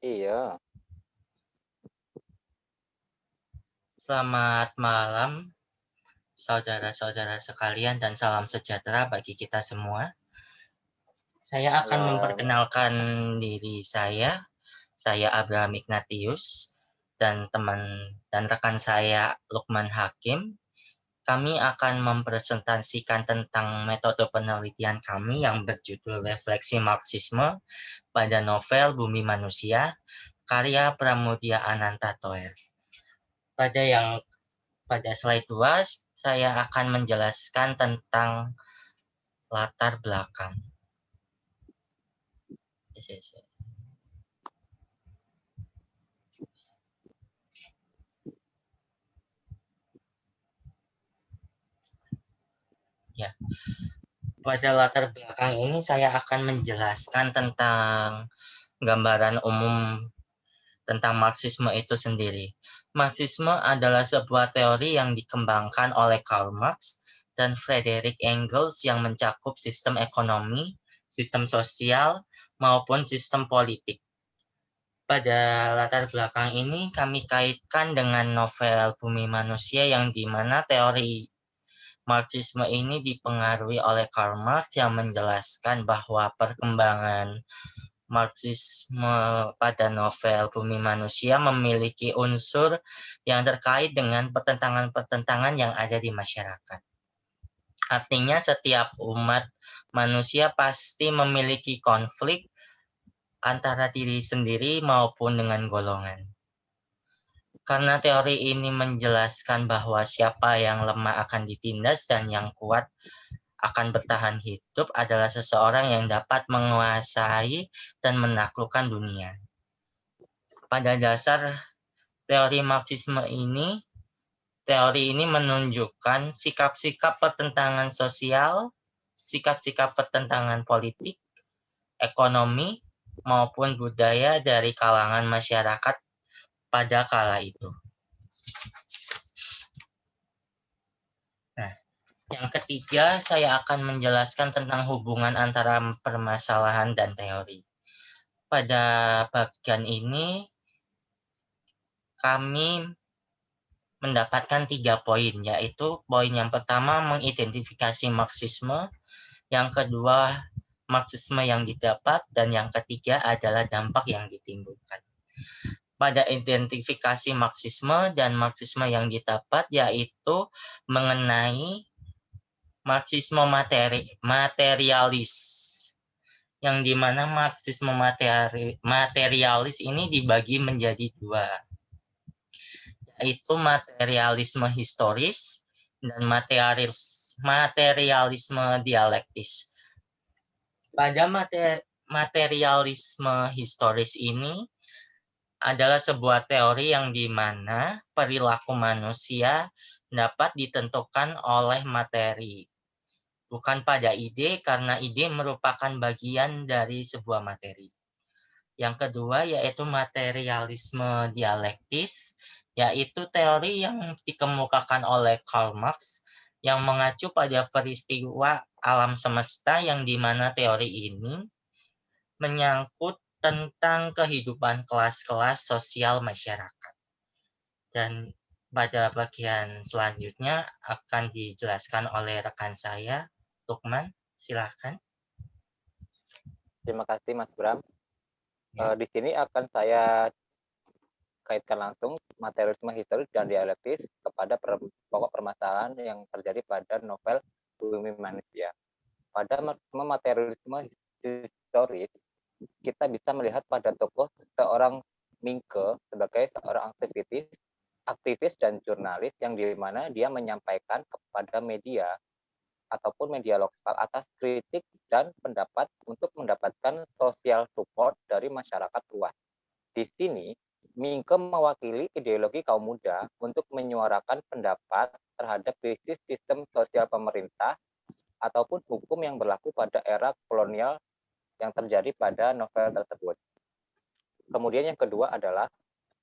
Iya. Selamat malam, saudara-saudara sekalian, dan salam sejahtera bagi kita semua. Saya akan Malam. memperkenalkan diri saya. Saya Abraham Ignatius dan teman dan rekan saya Lukman Hakim. Kami akan mempresentasikan tentang metode penelitian kami yang berjudul Refleksi Marxisme pada novel Bumi Manusia, karya Pramudia Ananta Toer. Pada slide 2, saya akan menjelaskan tentang latar belakang. Ya, pada latar belakang ini saya akan menjelaskan tentang gambaran umum tentang Marxisme itu sendiri. Marxisme adalah sebuah teori yang dikembangkan oleh Karl Marx dan Frederick Engels yang mencakup sistem ekonomi, sistem sosial, maupun sistem politik. Pada latar belakang ini kami kaitkan dengan novel Bumi Manusia yang dimana teori Marxisme ini dipengaruhi oleh Karl Marx yang menjelaskan bahwa perkembangan Marxisme pada novel Bumi Manusia memiliki unsur yang terkait dengan pertentangan-pertentangan yang ada di masyarakat. Artinya setiap umat manusia pasti memiliki konflik antara diri sendiri maupun dengan golongan. Karena teori ini menjelaskan bahwa siapa yang lemah akan ditindas dan yang kuat akan bertahan hidup adalah seseorang yang dapat menguasai dan menaklukkan dunia. Pada dasar teori Marxisme ini, teori ini menunjukkan sikap-sikap pertentangan sosial, sikap-sikap pertentangan politik, ekonomi, maupun budaya dari kalangan masyarakat pada kala itu. Nah, yang ketiga, saya akan menjelaskan tentang hubungan antara permasalahan dan teori. Pada bagian ini, kami mendapatkan 3 poin, yaitu poin yang pertama mengidentifikasi Marxisme, yang kedua Marxisme yang didapat, dan yang ketiga adalah dampak yang ditimbulkan. Pada identifikasi Marxisme dan Marxisme yang didapat, yaitu mengenai Marxisme materialis, yang dimana Marxisme materialis ini dibagi menjadi 2, yaitu materialisme historis dan materialisme dialektis. Pada materialisme historis ini adalah sebuah teori yang dimana perilaku manusia dapat ditentukan oleh materi, bukan pada ide, karena ide merupakan bagian dari sebuah materi. Yang kedua yaitu materialisme dialektis, yaitu teori yang dikemukakan oleh Karl Marx yang mengacu pada peristiwa alam semesta, yang dimana teori ini menyangkut tentang kehidupan kelas-kelas sosial masyarakat. Dan pada bagian selanjutnya akan dijelaskan oleh rekan saya, Lukman, silahkan. Terima kasih Mas Bram. Ya. Di sini akan saya kaitkan langsung materialisme historis dan dialektis kepada pokok permasalahan yang terjadi pada novel Bumi Manusia. Pada materialisme historis, kita bisa melihat pada tokoh seorang Mingke sebagai seorang aktivis dan jurnalis yang dimana dia menyampaikan kepada media ataupun media lokal atas kritik dan pendapat untuk mendapatkan social support dari masyarakat luas. Di sini, Mingke mewakili ideologi kaum muda untuk menyuarakan pendapat terhadap krisis sistem sosial pemerintah ataupun hukum yang berlaku pada era kolonial yang terjadi pada novel tersebut. Kemudian yang kedua adalah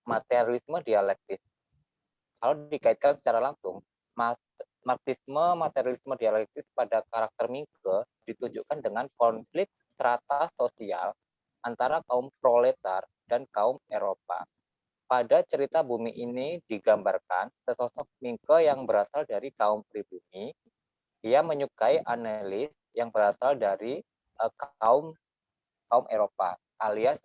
materialisme dialektis. Kalau dikaitkan secara langsung, Marxisme materialisme dialektis pada karakter Mingke ditunjukkan dengan konflik strata sosial antara kaum proletar dan kaum Eropa. Pada cerita bumi ini digambarkan sesosok Mingke yang berasal dari kaum pribumi. Ia menyukai Annelies yang berasal dari kaum Eropa, alias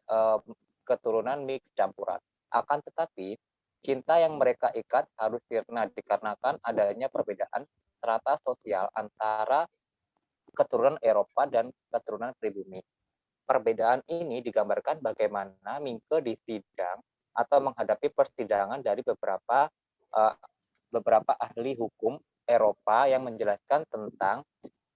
keturunan mix campuran. Akan tetapi, cinta yang mereka ikat harus sirna dikarenakan adanya perbedaan strata sosial antara keturunan Eropa dan keturunan pribumi. Perbedaan ini digambarkan bagaimana Mingke disidang atau menghadapi persidangan dari beberapa ahli hukum Eropa yang menjelaskan tentang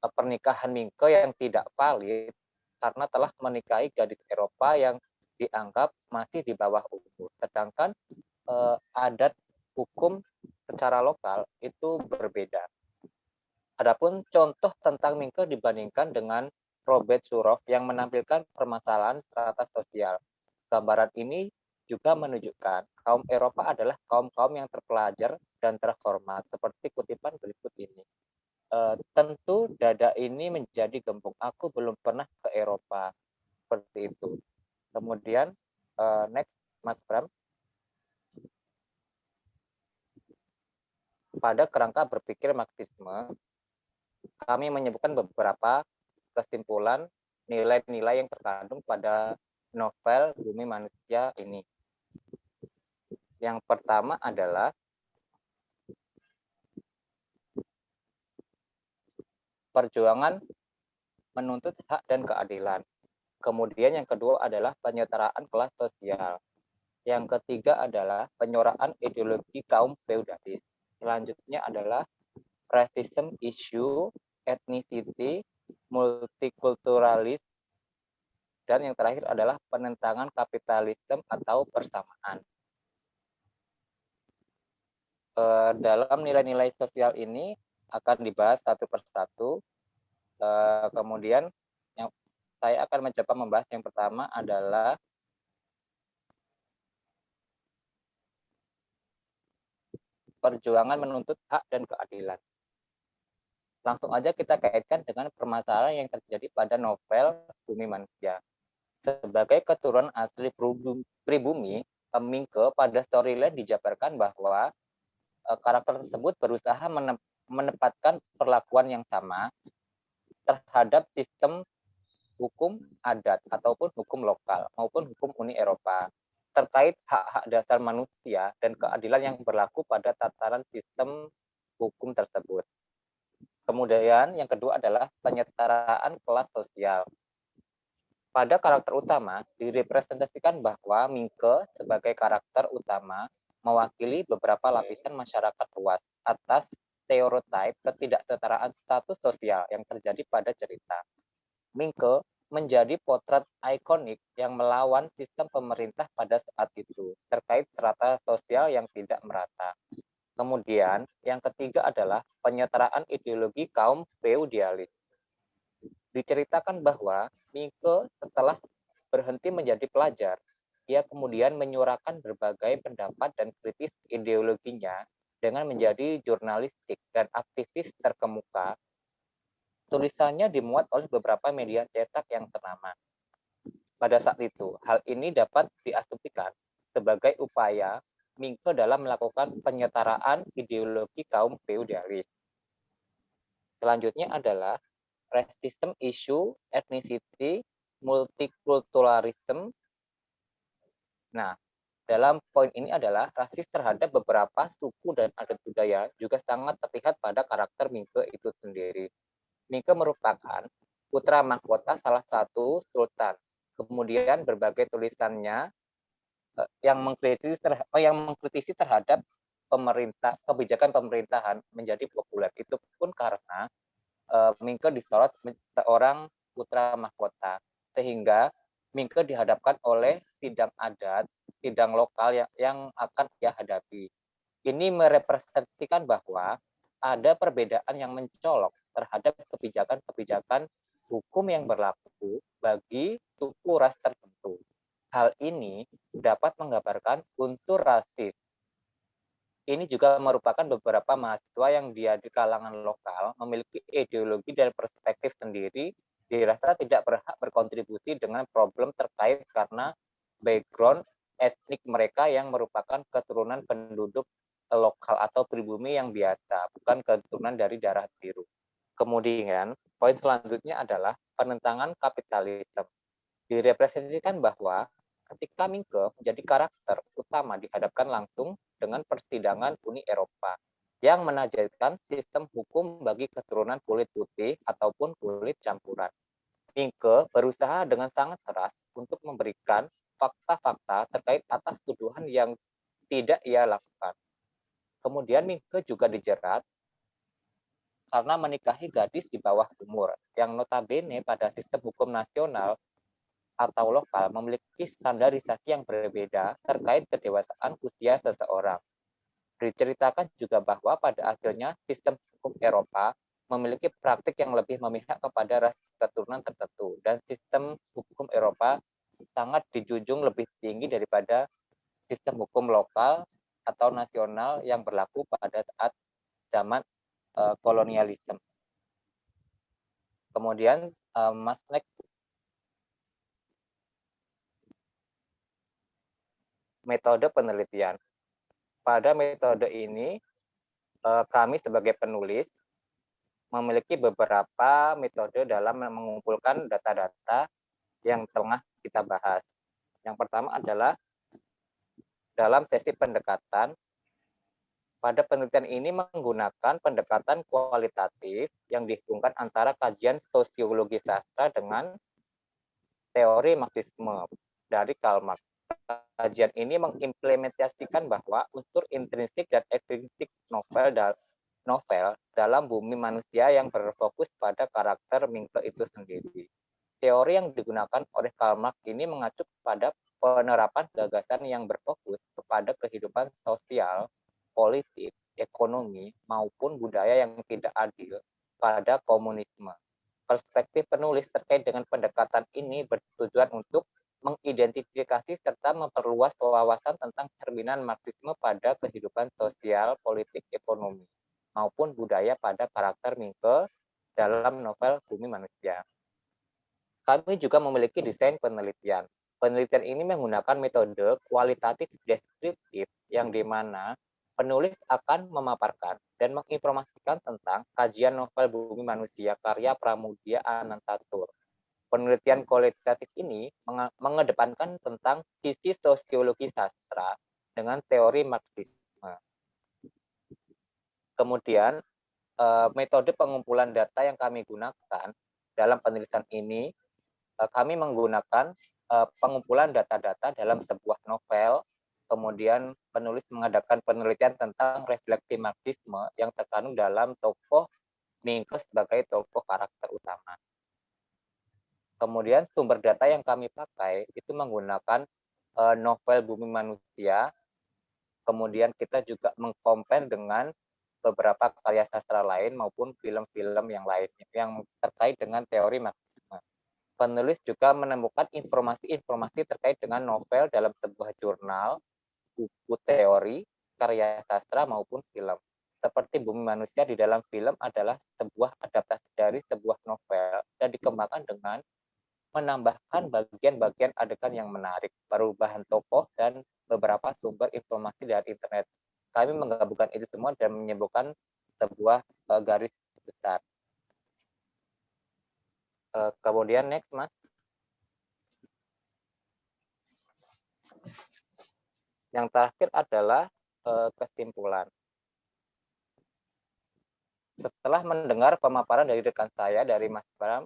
pernikahan Mingke yang tidak valid karena telah menikahi gadis Eropa yang dianggap masih di bawah umur. Sedangkan adat hukum secara lokal itu berbeda. Adapun contoh tentang Mingke dibandingkan dengan Robert Suroff yang menampilkan permasalahan strata sosial. Gambaran ini juga menunjukkan kaum Eropa adalah kaum-kaum yang terpelajar dan terhormat, seperti kutipan berikut ini. Tentu dada ini menjadi gembung. Aku belum pernah ke Eropa. Seperti itu. Kemudian, next, Mas Bram. Pada kerangka berpikir Marxisme, kami menyebutkan beberapa kesimpulan nilai-nilai yang terkandung pada novel Bumi Manusia ini. Yang pertama adalah perjuangan menuntut hak dan keadilan. Kemudian yang kedua adalah penyetaraan kelas sosial. Yang ketiga adalah penyoraan ideologi kaum feudalis. Selanjutnya adalah racism issue, ethnicity, multikulturalis, dan yang terakhir adalah penentangan kapitalisme atau persamaan. Dalam nilai-nilai sosial ini akan dibahas satu persatu. Kemudian yang saya akan mencoba membahas yang pertama adalah perjuangan menuntut hak dan keadilan. Langsung aja kita kaitkan dengan permasalahan yang terjadi pada novel Bumi Manusia. Sebagai keturunan asli pribumi, Mingke pada storyline dijabarkan bahwa karakter tersebut berusaha menempatkan perlakuan yang sama terhadap sistem hukum adat ataupun hukum lokal maupun hukum Uni Eropa terkait hak-hak dasar manusia dan keadilan yang berlaku pada tataran sistem hukum tersebut. Kemudian yang kedua adalah penyetaraan kelas sosial. Pada karakter utama direpresentasikan bahwa Mingke sebagai karakter utama mewakili beberapa lapisan masyarakat luas atas stereotip ketidaksetaraan status sosial yang terjadi pada cerita. Mingke menjadi potret ikonik yang melawan sistem pemerintah pada saat itu terkait strata sosial yang tidak merata. Kemudian, yang ketiga adalah penyetaraan ideologi kaum feudalis. Diceritakan bahwa Mingke setelah berhenti menjadi pelajar, ia kemudian menyuarakan berbagai pendapat dan kritis ideologinya dengan menjadi jurnalistik dan aktivis terkemuka. Tulisannya dimuat oleh beberapa media cetak yang ternama. Pada saat itu, hal ini dapat diasumsikan sebagai upaya Mingke dalam melakukan penyetaraan ideologi kaum feudalis. Selanjutnya adalah racism issue, ethnicity, multikulturalism. Nah, dalam poin ini adalah rasis terhadap beberapa suku dan adat budaya juga sangat terlihat pada karakter Mingke itu sendiri. Mingke merupakan putra mahkota salah satu sultan. Kemudian berbagai tulisannya yang mengkritisi terhadap kebijakan pemerintahan menjadi populer. Itu pun karena Mingke disorot seorang putra mahkota, sehingga Mingke dihadapkan oleh sidang adat, sidang lokal yang akan ia hadapi. Ini merepresentasikan bahwa ada perbedaan yang mencolok terhadap kebijakan-kebijakan hukum yang berlaku bagi suku ras tertentu. Hal ini dapat menggambarkan unsur rasis. Ini juga merupakan beberapa mahasiswa yang dia di kalangan lokal memiliki ideologi dan perspektif sendiri, dirasa tidak berhak berkontribusi dengan problem terkait karena background etnik mereka yang merupakan keturunan penduduk lokal atau pribumi yang biasa, bukan keturunan dari darah biru. Kemudian, poin selanjutnya adalah penentangan kapitalisme. Direpresentasikan bahwa ketika Mingke menjadi karakter utama dihadapkan langsung dengan persidangan Uni Eropa yang menajamkan sistem hukum bagi keturunan kulit putih ataupun kulit campuran. Mingke berusaha dengan sangat keras untuk memberikan fakta-fakta terkait atas tuduhan yang tidak ia lakukan. Kemudian Mingke juga dijerat karena menikahi gadis di bawah umur, yang notabene pada sistem hukum nasional atau lokal memiliki standarisasi yang berbeda terkait kedewasaan usia seseorang. Diceritakan juga bahwa pada akhirnya sistem hukum Eropa memiliki praktik yang lebih memihak kepada ras keturunan tertentu, dan sistem hukum Eropa sangat dijunjung lebih tinggi daripada sistem hukum lokal atau nasional yang berlaku pada saat zaman kolonialisme. Kemudian Mas next, metode penelitian. Pada metode ini kami sebagai penulis memiliki beberapa metode dalam mengumpulkan data-data yang tengah kita bahas. Yang pertama adalah dalam sesi pendekatan. Pada penelitian ini menggunakan pendekatan kualitatif yang dihubungkan antara kajian sosiologi sastra dengan teori Marxisme dari Karl Marx. Kajian ini mengimplementasikan bahwa unsur intrinsik dan ekstrinsik novel dalam bumi manusia yang berfokus pada karakter Mingke itu sendiri. Teori yang digunakan oleh Karl Marx ini mengacu pada penerapan gagasan yang berfokus kepada kehidupan sosial, politik, ekonomi, maupun budaya yang tidak adil pada komunisme. Perspektif penulis terkait dengan pendekatan ini bertujuan untuk mengidentifikasi serta memperluas wawasan tentang cerminan Marxisme pada kehidupan sosial, politik, ekonomi, maupun budaya pada karakter Mingke dalam novel Bumi Manusia. Kami juga memiliki desain penelitian. Penelitian ini menggunakan metode kualitatif deskriptif yang dimana penulis akan memaparkan dan menginformasikan tentang kajian novel Bumi Manusia karya Pramudia Anantatur. Penelitian kualitatif ini mengedepankan tentang sisi sosiologi sastra dengan teori Marxisme. Kemudian, metode pengumpulan data yang kami gunakan dalam penelitian ini, kami menggunakan pengumpulan data-data dalam sebuah novel, kemudian penulis mengadakan penelitian tentang refleksi Marxisme yang terkandung dalam tokoh Mingke sebagai tokoh karakter utama. Kemudian sumber data yang kami pakai itu menggunakan novel Bumi Manusia, kemudian kita juga mengcompare dengan beberapa karya sastra lain maupun film-film yang lainnya yang terkait dengan teori Marxisme. Penulis juga menemukan informasi-informasi terkait dengan novel dalam sebuah jurnal, buku teori, karya sastra maupun film. Seperti Bumi Manusia di dalam film adalah sebuah adaptasi dari sebuah novel dan dikembangkan dengan menambahkan bagian-bagian adegan yang menarik, perubahan tokoh, dan beberapa sumber informasi dari internet. Kami menggabungkan itu semua dan menyebutkan sebuah garis besar. Kemudian next, Mas. Yang terakhir adalah kesimpulan. Setelah mendengar pemaparan dari rekan saya, dari Mas Bram,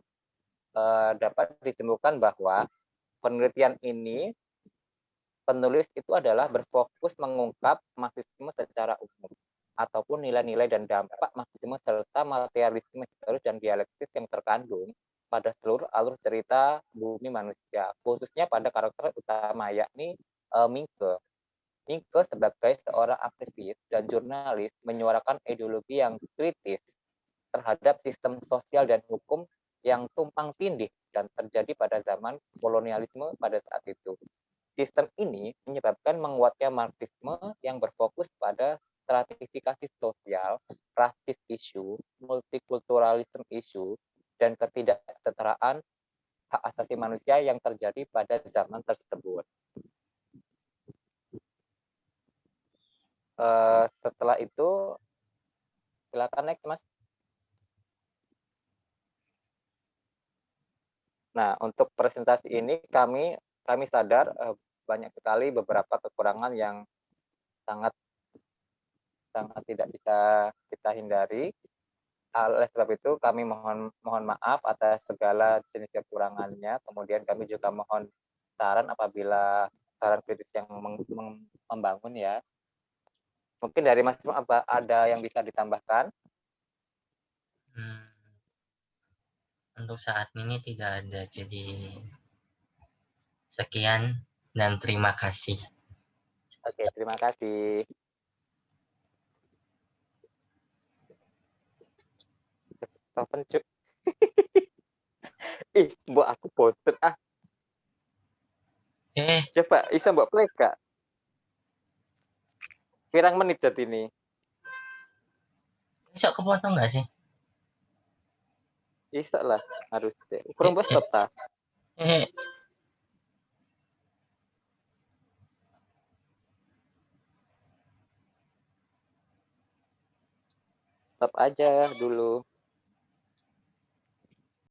dapat ditemukan bahwa penelitian ini penulis itu adalah berfokus mengungkap Marxisme secara umum ataupun nilai-nilai dan dampak Marxisme serta materialisme historis dan dialektis yang terkandung pada seluruh alur cerita Bumi Manusia, khususnya pada karakter utama yakni Mingke. Mingke sebagai seorang aktivis dan jurnalis menyuarakan ideologi yang kritis terhadap sistem sosial dan hukum yang tumpang tindih dan terjadi pada zaman kolonialisme pada saat itu. Sistem ini menyebabkan menguatnya Marxisme yang berfokus pada stratifikasi sosial, rasis isu, multikulturalisme isu, dan ketidaksetaraan hak asasi manusia yang terjadi pada zaman tersebut. setelah itu silakan next, Mas. Nah, untuk presentasi ini kami sadar banyak sekali beberapa kekurangan yang sangat sangat tidak bisa kita hindari. Oleh sebab itu kami mohon maaf atas segala jenis kekurangannya. Kemudian kami juga mohon saran apabila saran kritis yang membangun ya. Mungkin dari Mas ada yang bisa ditambahkan? Untuk saat ini tidak ada. Jadi sekian dan terima kasih. Oke, terima kasih. Open cuk. Ih, mbok aku bosen ah. Coba bisa mbok play gak? Pirang menit jadi ini? Bisa kepotong nggak sih? Bisa lah, harus deh. Kurang bos stop ta? Stop aja dulu.